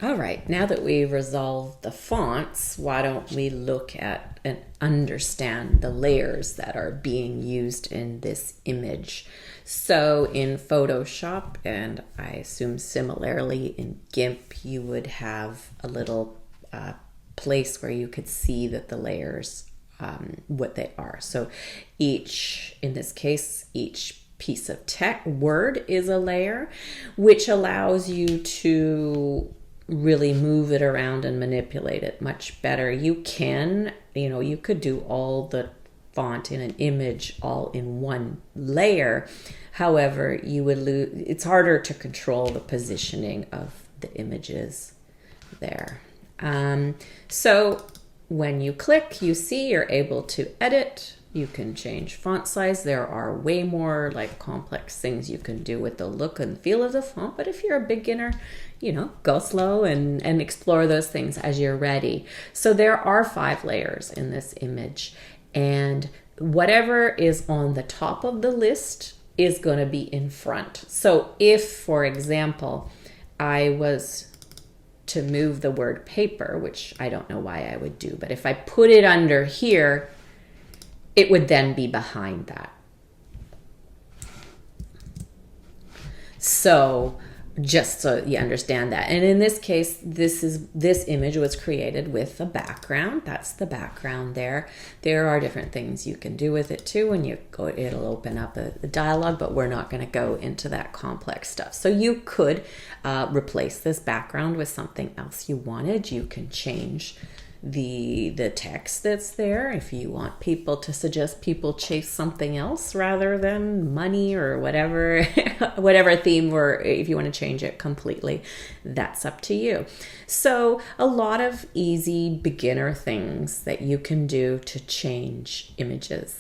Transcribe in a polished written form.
All right, now that we've resolved the fonts, why don't we look at and understand the layers that are being used in this image? So in Photoshop, and I assume similarly in GIMP, you would have a little place where you could see that the layers, what they are. So in this case, each piece of tech word is a layer, which allows you to really move it around and manipulate it much better. You could do all the font in an image all in one layer. However, you would lose, it's harder to control the positioning of the images there. So when you click, you see you're able to edit. You can change font size. There are way more like complex things you can do with the look and feel of the font. But if you're a beginner, go slow and explore those things as you're ready. So there are 5 layers in this image. And whatever is on the top of the list is going to be in front. So if, for example, I was to move the word paper, which I don't know why I would do, but if I put it under here, it would then be behind that. So just so you understand that. And in this case, this image was created with a background. That's the background there. There are different things you can do with it too. When you go, it'll open up a dialogue, but we're not going to go into that complex stuff. So you could replace this background with something else you wanted. You can change the text that's there if you want people to suggest people chase something else rather than money or whatever whatever theme, or if you want to change it completely, that's up to you. So a lot of easy beginner things that you can do to change images.